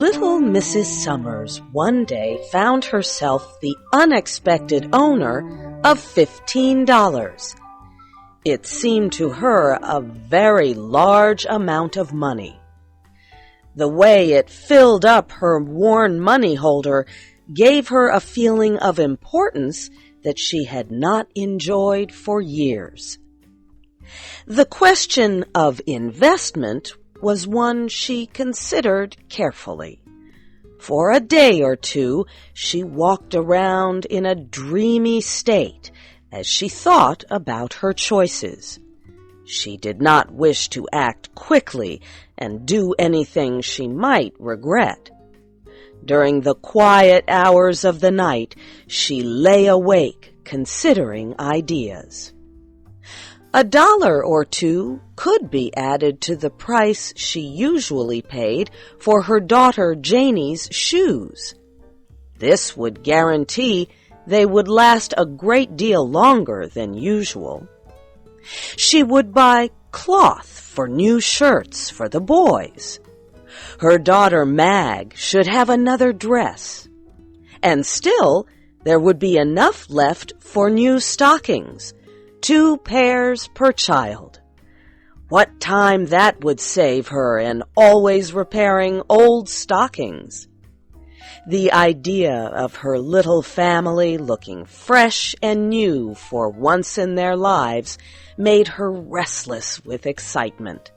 Little Mrs. Summers one day found herself the unexpected owner of $15. It seemed to her a very large amount of money. The way it filled up her worn money holder gave her a feeling of importance that she had not enjoyed for years. The question of investment was one she considered carefully. For a day or two, she walked around in a dreamy state as she thought about her choices. She did not wish to act quickly and do anything she might regret. During the quiet hours of the night, she lay awake considering ideas. $1 or $2 could be added to the price she usually paid for her daughter Janie's shoes. This would guarantee they would last a great deal longer than usual. She would buy cloth for new shirts for the boys. Her daughter Mag should have another dress. And still, there would be enough left for new stockings, 2 pairs per child. What time that would save her in always repairing old stockings. The idea of her little family looking fresh and new for once in their lives made her restless with excitement.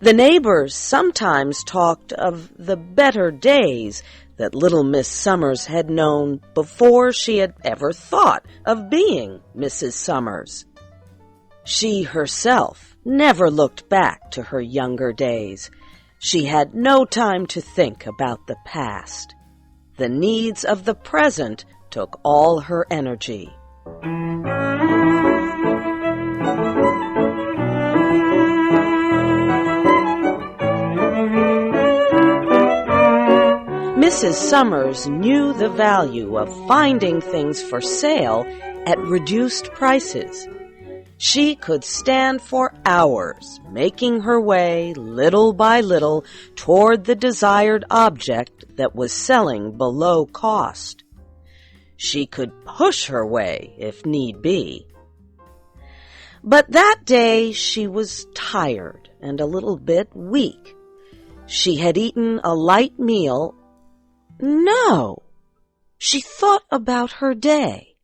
The neighbors sometimes talked of the better days that little Miss Summers had known before she had ever thought of being Mrs. Summers. She herself never looked back to her younger days. She had no time to think about the past. The needs of the present took all her energy. Mrs. Summers knew the value of finding things for sale at reduced prices. She could stand for hours, making her way little by little toward the desired object that was selling below cost. She could push her way if need be. But that day she was tired and a little bit weak. She had eaten a light meal. No, she thought about her day.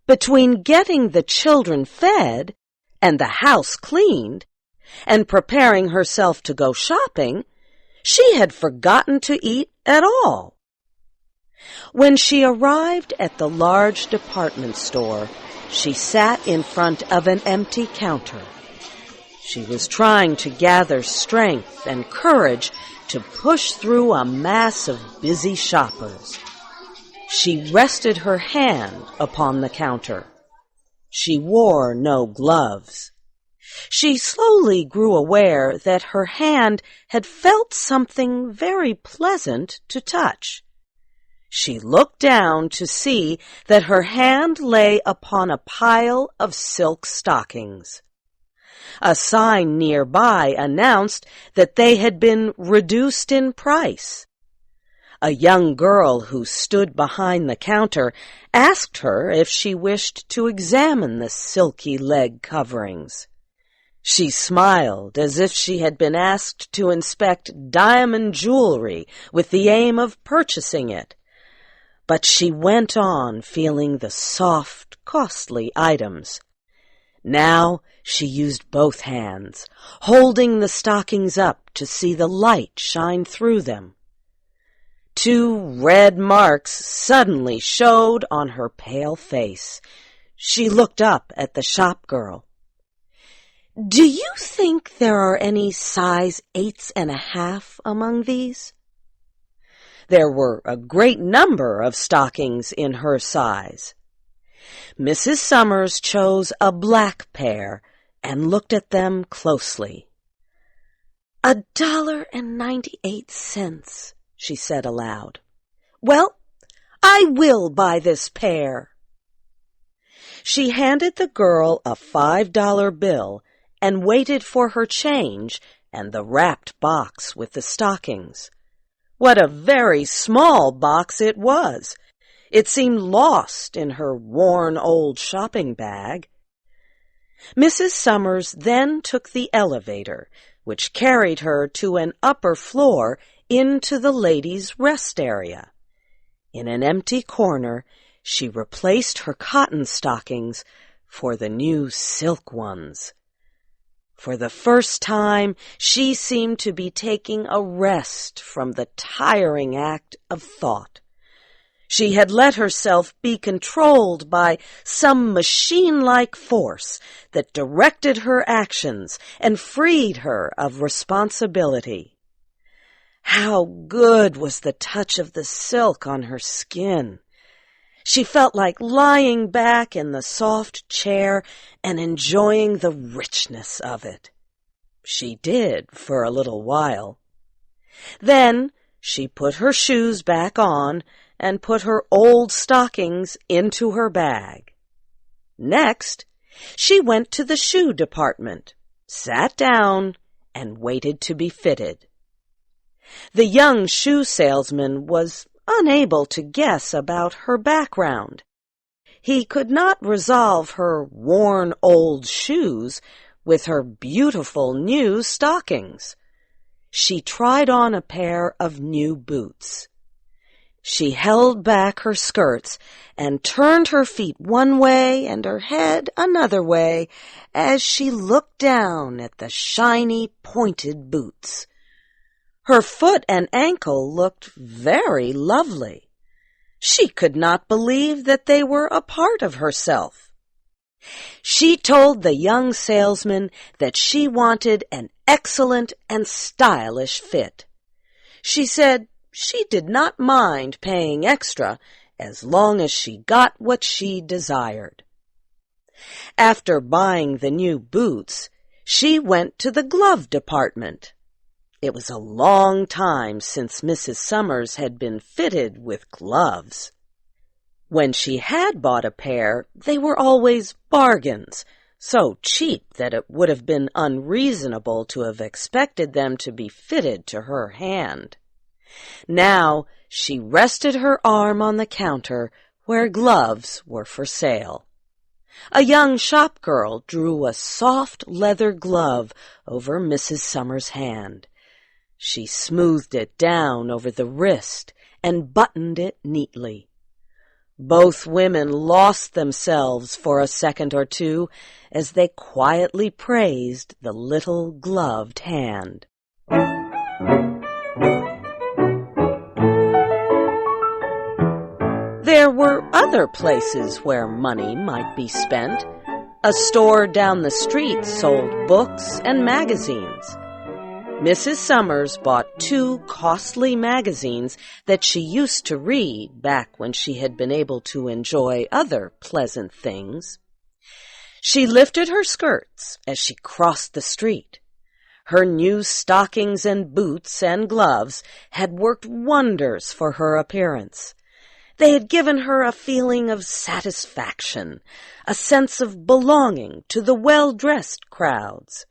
Between getting the children fed and the house cleaned and preparing herself to go shopping, she had forgotten to eat at all. When she arrived at the large department store, she sat in front of an empty counter. She was trying to gather strength and courage to push through a mass of busy shoppers. She rested her hand upon the counter. She wore no gloves. She slowly grew aware that her hand had felt something very pleasant to touch. She looked down to see that her hand lay upon a pile of silk stockings. A sign nearby announced that they had been reduced in price. A young girl who stood behind the counter asked her if she wished to examine the silky leg coverings. She smiled as if she had been asked to inspect diamond jewelry with the aim of purchasing it. But she went on feeling the soft, costly items. Now she used both hands, holding the stockings up to see the light shine through them. 2 red marks suddenly showed on her pale face. She looked up at the shop girl. "Do you think there are any size 8.5 among these?" There were a great number of stockings in her size. Mrs. Summers chose a black pair and looked at them closely. $1.98, she said aloud. "Well, I will buy this pair." She handed the girl a $5 bill and waited for her change and the wrapped box with the stockings. What a very small box it was! It seemed lost in her worn old shopping bag. Mrs. Summers then took the elevator, which carried her to an upper floor into the ladies' rest area. In an empty corner, she replaced her cotton stockings for the new silk ones. For the first time, she seemed to be taking a rest from the tiring act of thought. She had let herself be controlled by some machine-like force that directed her actions and freed her of responsibility. How good was the touch of the silk on her skin! She felt like lying back in the soft chair and enjoying the richness of it. She did for a little while. Then she put her shoes back on and put her old stockings into her bag. Next, she went to the shoe department, sat down, and waited to be fitted. The young shoe salesman was unable to guess about her background. He could not resolve her worn old shoes with her beautiful new stockings. She tried on a pair of new boots. She held back her skirts and turned her feet one way and her head another way as she looked down at the shiny, pointed boots. Her foot and ankle looked very lovely. She could not believe that they were a part of herself. She told the young salesman that she wanted an excellent and stylish fit. She said she did not mind paying extra as long as she got what she desired. After buying the new boots, she went to the glove department. It was a long time since Mrs. Summers had been fitted with gloves. When she had bought a pair, they were always bargains, so cheap that it would have been unreasonable to have expected them to be fitted to her hand. Now she rested her arm on the counter where gloves were for sale. A young shop girl drew a soft leather glove over Mrs. Summers' hand. She smoothed it down over the wrist and buttoned it neatly. Both women lost themselves for a second or two as they quietly praised the little gloved hand. There were other places where money might be spent. A store down the street sold books and magazines. Mrs. Summers bought 2 costly magazines that she used to read back when she had been able to enjoy other pleasant things. She lifted her skirts as she crossed the street. Her new stockings and boots and gloves had worked wonders for her appearance. They had given her a feeling of satisfaction, a sense of belonging to the well-dressed crowds.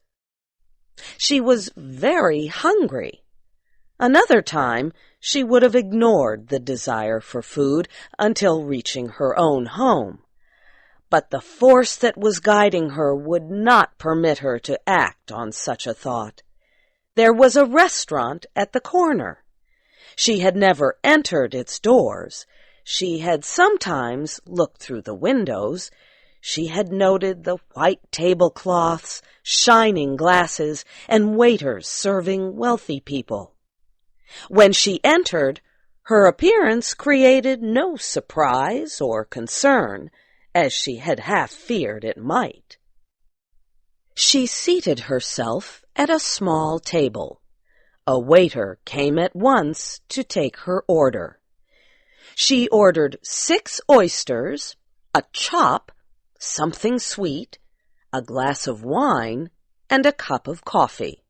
She was very hungry. Another time, she would have ignored the desire for food until reaching her own home. But the force that was guiding her would not permit her to act on such a thought. There was a restaurant at the corner. She had never entered its doors. She had sometimes looked through the windows. She had noted the white tablecloths, shining glasses, and waiters serving wealthy people. When she entered, her appearance created no surprise or concern, as she had half feared it might. She seated herself at a small table. A waiter came at once to take her order. She ordered 6 oysters, a chop, something sweet, a glass of wine, and a cup of coffee.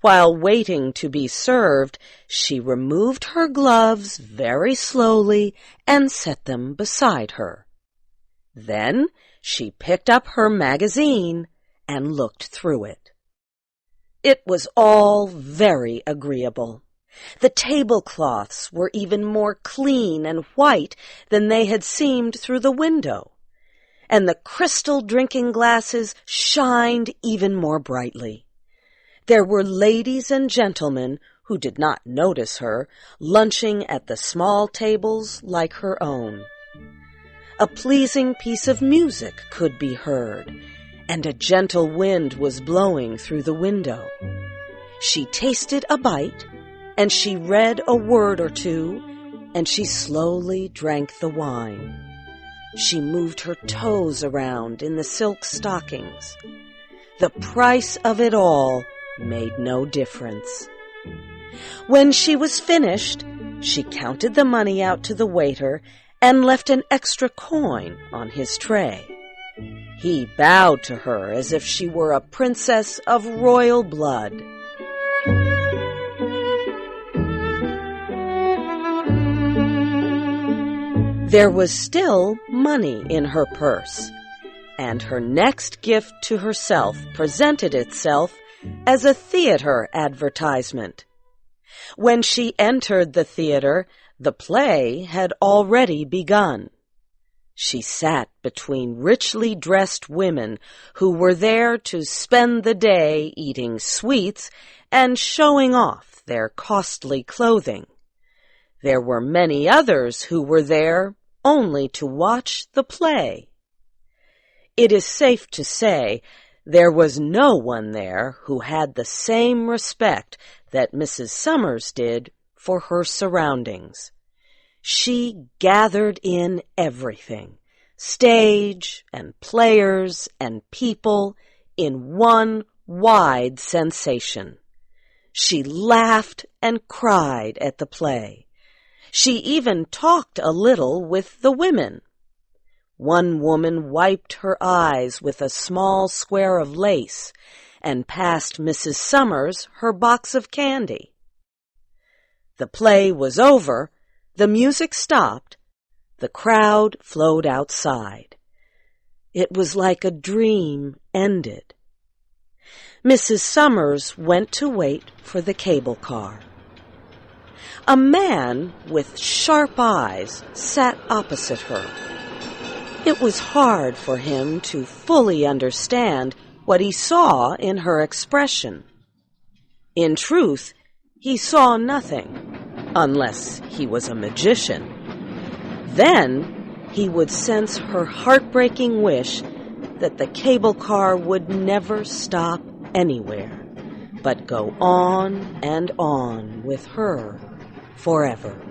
While waiting to be served, she removed her gloves very slowly and set them beside her. Then she picked up her magazine and looked through it. It was all very agreeable. The tablecloths were even more clean and white than they had seemed through the window, and the crystal drinking glasses shined even more brightly. There were ladies and gentlemen who did not notice her, lunching at the small tables like her own. A pleasing piece of music could be heard, and a gentle wind was blowing through the window. She tasted a bite, and she read a word or two, and she slowly drank the wine. She moved her toes around in the silk stockings. The price of it all made no difference. When she was finished, she counted the money out to the waiter and left an extra coin on his tray. He bowed to her as if she were a princess of royal blood. There was still money in her purse, and her next gift to herself presented itself as a theater advertisement. When she entered the theater, the play had already begun. She sat between richly dressed women who were there to spend the day eating sweets and showing off their costly clothing. There were many others who were there only to watch the play. It is safe to say there was no one there who had the same respect that Mrs. Summers did for her surroundings. She gathered in everything, stage and players and people, in one wide sensation. She laughed and cried at the play. She even talked a little with the women. One woman wiped her eyes with a small square of lace and passed Mrs. Summers her box of candy. The play was over, the music stopped, the crowd flowed outside. It was like a dream ended. Mrs. Summers went to wait for the cable car. A man with sharp eyes sat opposite her. It was hard for him to fully understand what he saw in her expression. In truth, he saw nothing, unless he was a magician. Then he would sense her heartbreaking wish that the cable car would never stop anywhere, but go on and on with her forever.